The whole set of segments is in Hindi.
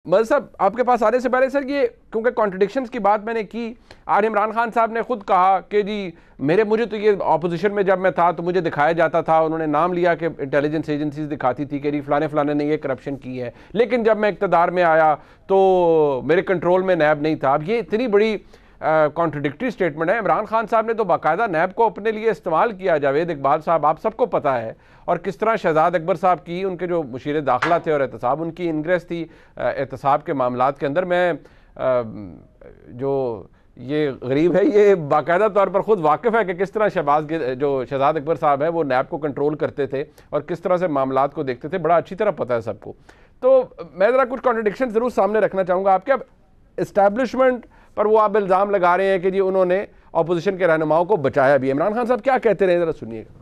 मगर साहब आपके पास आने से पहले सर ये क्योंकि कॉन्ट्रडिक्शंस की बात मैंने की, आज इमरान खान साहब ने खुद कहा कि जी मुझे तो ये ऑपोजिशन में जब मैं था तो मुझे दिखाया जाता था, उन्होंने नाम लिया कि इंटेलिजेंस एजेंसीज दिखाती थी कि जी फलाने फलाने ने ये करप्शन की है, लेकिन जब मैं इक़्तिदार में आया तो मेरे कंट्रोल में नैब नहीं था। अब ये इतनी बड़ी कॉन्ट्रडिक्टरी स्टेटमेंट है। इमरान खान साहब ने तो बाकायदा नैब को अपने लिए इस्तेमाल किया। जावेद इकबाल साहब आप सबको पता है, और किस तरह शहजाद अकबर साहब की, उनके जो मुशीर दाखिला थे और एहतसाब, उनकी इनग्रेस थी एहतसाब के मामलात के अंदर। मैं जो ये गरीब है ये बाकायदा तौर पर ख़ुद वाकिफ़ है कि किस तरह जो शहजाद अकबर साहब है वो नैब को कंट्रोल करते थे और किस तरह से मामलात को देखते थे, बड़ा अच्छी तरह पता है सबको। तो मैं ज़रा कुछ कॉन्ट्रडिक्शन ज़रूर सामने रखना चाहूँगा आपके। अब इस्टेब्लिशमेंट पर वो आप इल्ज़ाम लगा रहे हैं कि जी उन्होंने अपोजिशन के रहनुमाओं को बचाया भी। इमरान खान साहब क्या कहते रहे, ज़रा सुनिएगा।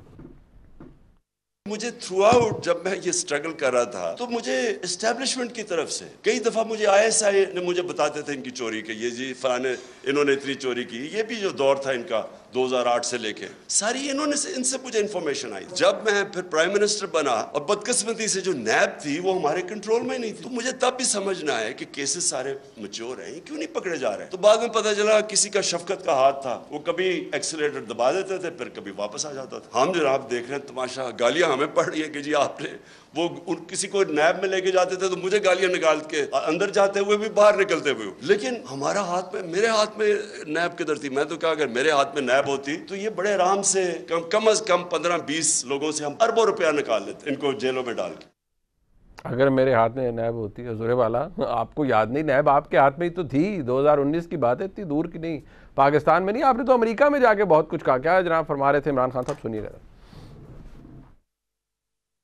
मुझे थ्रू आउट जब मैं ये स्ट्रगल कर रहा था तो मुझे एस्टेब्लिशमेंट की तरफ से कई दफा मुझे ISI ने मुझे बताते थे इनकी चोरी के, ये जी फलाने इन्होंने इतनी चोरी की। ये भी जो दौर था इनका 2008 से लेके सारी इनसे मुझे इंफॉर्मेशन आई। जब मैं फिर प्राइम मिनिस्टर बना और बदकिस्मती से जो नैब थी वो हमारे कंट्रोल में नहीं थी, तो मुझे तब भी समझना है कि केसेस सारे मैच्योर हैं, क्यों नहीं पकड़े जा रहे। तो बाद में पता चला किसी का शफकत का हाथ था, वो कभी एक्सीलरेटर दबा देते थे फिर कभी वापस आ जाता था। हम जनाब देख रहे हैं तमाशा, गालियां हमें पड़ रही है कि जी आपने वो किसी को नैब में लेके जाते थे तो मुझे गालियां निकाल के अंदर जाते हुए भी बाहर निकलते हुए, लेकिन हमारा हाथ में, मेरे हाथ में नैब किधर थी। मैं तो क्या, अगर मेरे हाथ में नैब होती तो ये बड़े आराम से कम से कम 15-20 लोगों से हम अरबों रुपया निकाल लेते इनको जेलों में डाल के। अगर मेरे हाथ में नैब होती, हजूर वाला आपको याद नहीं, नैब आपके हाथ में ही तो थी। 2019 की बात है, इतनी दूर की नहीं, पाकिस्तान में नहीं, आपने तो अमेरिका में जाके बहुत कुछ कहा। क्या जनाब फरमा रहे थे इमरान खान साहब, सुनिएगा।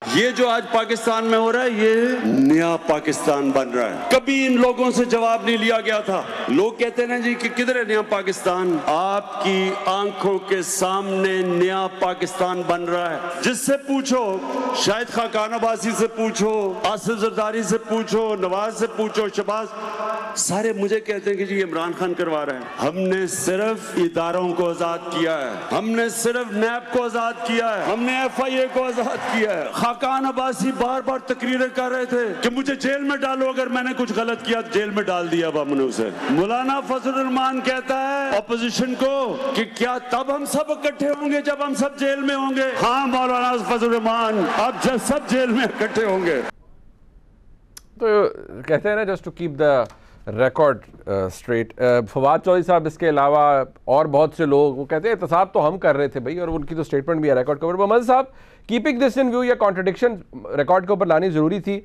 ये जो आज पाकिस्तान में हो रहा है ये नया पाकिस्तान बन रहा है। कभी इन लोगों से जवाब नहीं लिया गया था। लोग कहते हैं जी कि किधर है नया पाकिस्तान। आपकी आंखों के सामने नया पाकिस्तान बन रहा है। जिससे पूछो, शाहिद खाकान अब्बासी से पूछो, आसिफ जरदारी से पूछो, नवाज से पूछो, शहबाज, सारे मुझे कहते हैं कि जी इमरान खान करवा रहे हैं। हमने सिर्फ इदारों को आजाद किया है, हमने सिर्फ नैब को आजाद किया है, हमने FIA को आजाद किया है। खाकान अब्बासी बार बार तकरीरें कर रहे थे कि मुझे जेल में डालो, अगर मैंने कुछ गलत किया तो जेल में डाल दिया हमने उसे। मौलाना फजलुर रहमान कहता है अपोजिशन को कि क्या तब हम सब इकट्ठे होंगे जब हम सब जेल में होंगे। हाँ मौलाना फजलुर रहमान, अब जब सब जेल में इकट्ठे होंगे। तो कहते हैं ना, just to keep the record straight, Fawad Chaudhry साहब इसके अलावा और बहुत से लोग वो कहते हैं एहतसाब तो हम कर रहे थे भाई, और उनकी तो स्टेटमेंट भी है रिकॉर्ड के ऊपर। मोहम्मद साहब, कीपिंग दिस इन व्यू, या कॉन्ट्रडिक्शन रिकॉर्ड के ऊपर लानी ज़रूरी थी।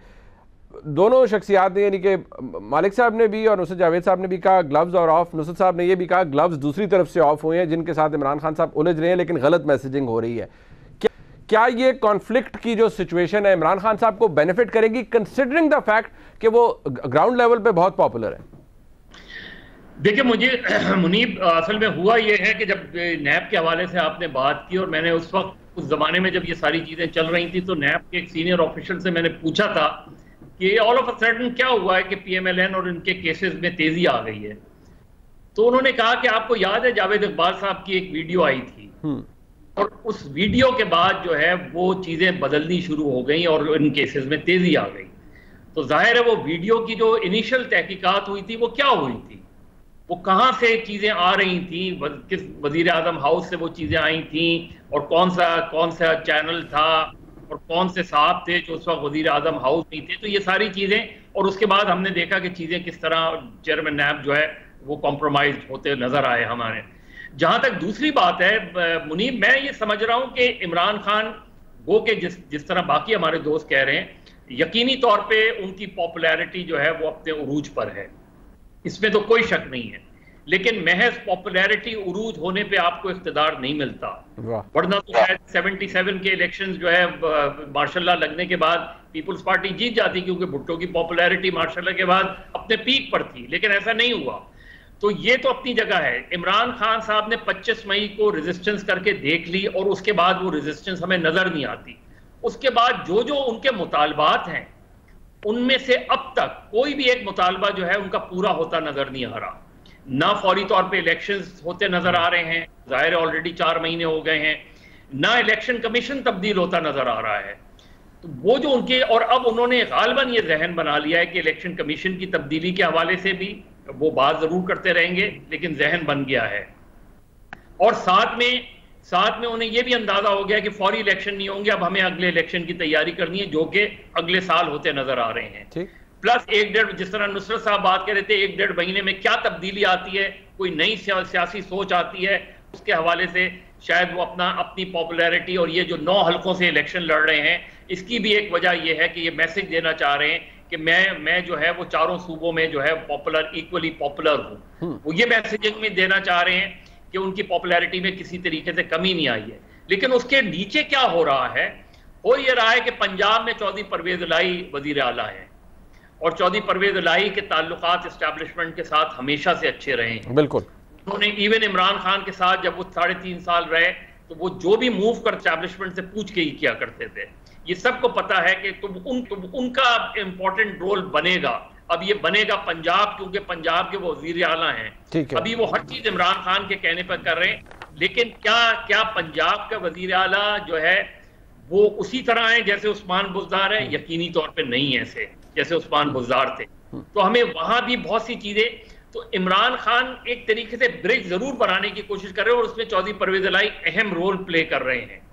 दोनों शख्सियात ने, यानी कि मालिक साहब ने भी और नुसरत जावेद साहब ने भी कहा ग्लव्स और ऑफ, नुसरत साहब ने ये भी कहा ग्लव्स दूसरी तरफ से ऑफ हुए हैं जिनके साथ इमरान खान साहब उलझ रहे हैं, लेकिन गलत मैसेजिंग हो रही है। क्या ये कॉन्फ्लिक्ट की जो सिचुएशन है इमरान खान साहब को बेनिफिट करेगी, कंसिडरिंग द फैक्ट कि वो ग्राउंड लेवल पे बहुत पॉपुलर है? देखिए मुझे मुनीब, असल में हुआ ये है कि जब नैब के हवाले से आपने बात की और मैंने उस वक्त, उस जमाने में जब ये सारी चीजें चल रही थी, तो नैब के एक सीनियर ऑफिसर से मैंने पूछा था कि ऑल ऑफ अ सडन क्या हुआ है कि PMLN और इनके केसेस में तेजी आ गई है। तो उन्होंने कहा कि आपको याद है जावेद इकबाल साहब की एक वीडियो आई थी, और उस वीडियो के बाद जो है वो चीजें बदलनी शुरू हो गई और इन केसेस में तेजी आ गई। तो जाहिर है वो वीडियो की जो इनिशियल तहकीकात हुई थी वो क्या हुई थी, वो कहां से चीजें आ रही थी, किस वजीर आजम हाउस से वो चीजें आई थी, और कौन सा चैनल था और कौन से साहब थे जो उस वक्त वजीर आजम हाउस नहीं थे। तो ये सारी चीजें, और उसके बाद हमने देखा कि चीजें किस तरह चेयरमैन नैब जो है वो कॉम्प्रोमाइज होते नजर आए हमारे। जहां तक दूसरी बात है मुनीब, मैं ये समझ रहा हूं कि इमरान खान वो के जिस तरह बाकी हमारे दोस्त कह रहे हैं, यकीनी तौर पे उनकी पॉपुलैरिटी जो है वो अपने उरूज पर है, इसमें तो कोई शक नहीं है। लेकिन महज पॉपुलैरिटी उरूज होने पे आपको इख्तिदार नहीं मिलता, वरना तो शायद 77 के इलेक्शंस जो है मार्शल्लाह लगने के बाद पीपल्स पार्टी जीत जाती, क्योंकि भुट्टो की पॉपुलैरिटी मार्शल्लाह के बाद अपने पीक पर थी, लेकिन ऐसा नहीं हुआ। तो ये तो अपनी जगह है। इमरान खान साहब ने 25 मई को रेजिस्टेंस करके देख ली, और उसके बाद वो रेजिस्टेंस हमें नजर नहीं आती। उसके बाद जो जो उनके मुतालबात हैं उनमें से अब तक कोई भी एक मुतालबा जो है उनका पूरा होता नजर नहीं आ रहा। ना फौरी तौर पे इलेक्शंस होते नजर आ रहे हैं, जाहिर है ऑलरेडी 4 महीने हो गए हैं, ना इलेक्शन कमीशन तब्दील होता नजर आ रहा है। तो वो जो उनके, और अब उन्होंने गालिबन ये जहन बना लिया है कि इलेक्शन कमीशन की तब्दीली के हवाले से भी वो बात जरूर करते रहेंगे, लेकिन जहन बन गया है। और साथ में उन्हें यह भी अंदाजा हो गया कि फौरी इलेक्शन नहीं होंगे, अब हमें अगले इलेक्शन की तैयारी करनी है, जो कि अगले साल होते नजर आ रहे हैं। प्लस एक डेढ़, जिस तरह नुसरत साहब बात कर रहे थे, 1-1.5 महीने में क्या तब्दीली आती है, कोई नई सियासी सोच आती है, उसके हवाले से शायद वो अपनी पॉपुलैरिटी, और ये जो 9 हल्कों से इलेक्शन लड़ रहे हैं, इसकी भी एक वजह यह है कि ये मैसेज देना चाह रहे हैं कि मैं जो है वो चारों सूबों में जो है इक्वली पॉपुलर हूं। वो ये मैसेजिंग में देना चाह रहे हैं कि उनकी पॉपुलैरिटी में किसी तरीके से कमी नहीं आई है। लेकिन उसके नीचे क्या हो रहा है, हो ये रहा है कि पंजाब में चौधरी परवेज इलाही वजीर आला है, और चौधरी परवेज इलाही के ताल्लुकात एस्टैब्लिशमेंट के साथ हमेशा से अच्छे रहे हैं। बिल्कुल, उन्होंने इवन इमरान खान के साथ जब वो 3.5 साल रहे, तो वो जो भी मूव कर एस्टैब्लिशमेंट से पूछ के ही किया करते थे। ये सबको पता है कि उनका इंपॉर्टेंट रोल बनेगा। अब ये बनेगा पंजाब, क्योंकि पंजाब के वो वजीर आला हैं। अभी वो हर चीज इमरान खान के कहने पर कर रहे हैं, लेकिन क्या पंजाब का वजीर आला जो है वो उसी तरह है जैसे उस्मान बुज़दार है? यकीनी तौर पे नहीं ऐसे जैसे उस्मान बुज़दार थे। तो हमें वहां भी बहुत सी चीजें, तो इमरान खान एक तरीके से ब्रिज जरूर बनाने की कोशिश कर रहे हैं, और उसमें चौधरी परवेज इलाही अहम रोल प्ले कर रहे हैं।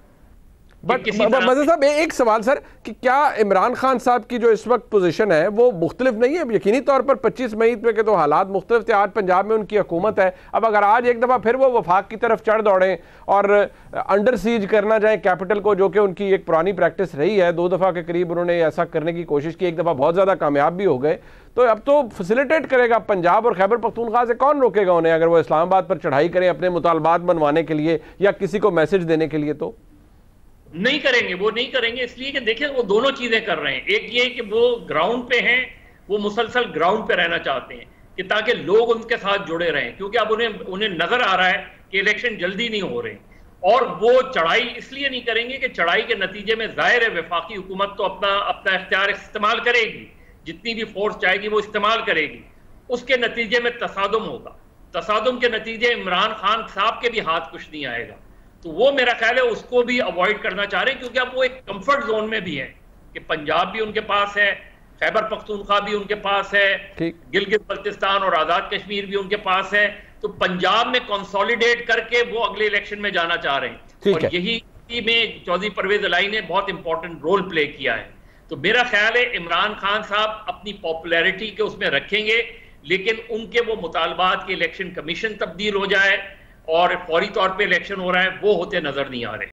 बट मज़े साहब, एक सवाल सर, कि क्या इमरान खान साहब की जो इस वक्त पोजीशन है वो मुख्तलिफ नहीं है? यकीनी तौर पर 25 मई पे के तो हालात मुख्तलिफ थे, आज पंजाब में उनकी हुकूमत है। अब अगर आज एक दफ़ा फिर वो वफाक की तरफ चढ़ दौड़ें और अंडर सीज करना चाहें कैपिटल को, जो कि उनकी एक पुरानी प्रैक्टिस रही है, 2 दफ़ा के करीब उन्होंने ऐसा करने की कोशिश की, एक दफ़ा बहुत ज़्यादा कामयाब भी हो गए, तो अब तो फैसिलिटेट करेगा पंजाब और खैबर पख्तूनख्वा से कौन रोकेगा उन्हें, अगर वो इस्लामाबाद पर चढ़ाई करें अपने मुतालबात बनवाने के लिए या किसी को मैसेज देने के लिए? तो नहीं करेंगे, वो नहीं करेंगे, इसलिए कि देखिए वो दोनों चीजें कर रहे हैं। एक ये कि वो ग्राउंड पे हैं, वो मुसलसल ग्राउंड पे रहना चाहते हैं कि ताकि लोग उनके साथ जुड़े रहें, क्योंकि अब उन्हें नजर आ रहा है कि इलेक्शन जल्दी नहीं हो रहे, और वो चढ़ाई इसलिए नहीं करेंगे कि चढ़ाई के नतीजे में जाहिर है वफाकी हुकूमत तो अपना इख्तियार इस्तेमाल करेगी, जितनी भी फोर्स चाहेगी वो इस्तेमाल करेगी, उसके नतीजे में तसादुम होगा। तसादुम के नतीजे इमरान खान साहब के भी हाथ कुछ नहीं आएगा। तो वो मेरा ख्याल है उसको भी अवॉइड करना चाह रहे हैं, क्योंकि अब वो एक कंफर्ट जोन में भी है कि पंजाब भी उनके पास है, खैबर पख्तूनख्वा भी उनके पास है, गिलगित बल्तिस्तान और आजाद कश्मीर भी उनके पास है। तो पंजाब में कंसोलिडेट करके वो अगले इलेक्शन में जाना चाह रहे हैं, और यही में चौधरी परवेज इलाही ने बहुत इंपॉर्टेंट रोल प्ले किया है। तो मेरा ख्याल है इमरान खान साहब अपनी पॉपुलैरिटी के उसमें रखेंगे, लेकिन उनके वो मुतालबात के इलेक्शन कमीशन तब्दील हो जाए और फौरी तौर पे इलेक्शन हो रहा है, वो होते नजर नहीं आ रहे।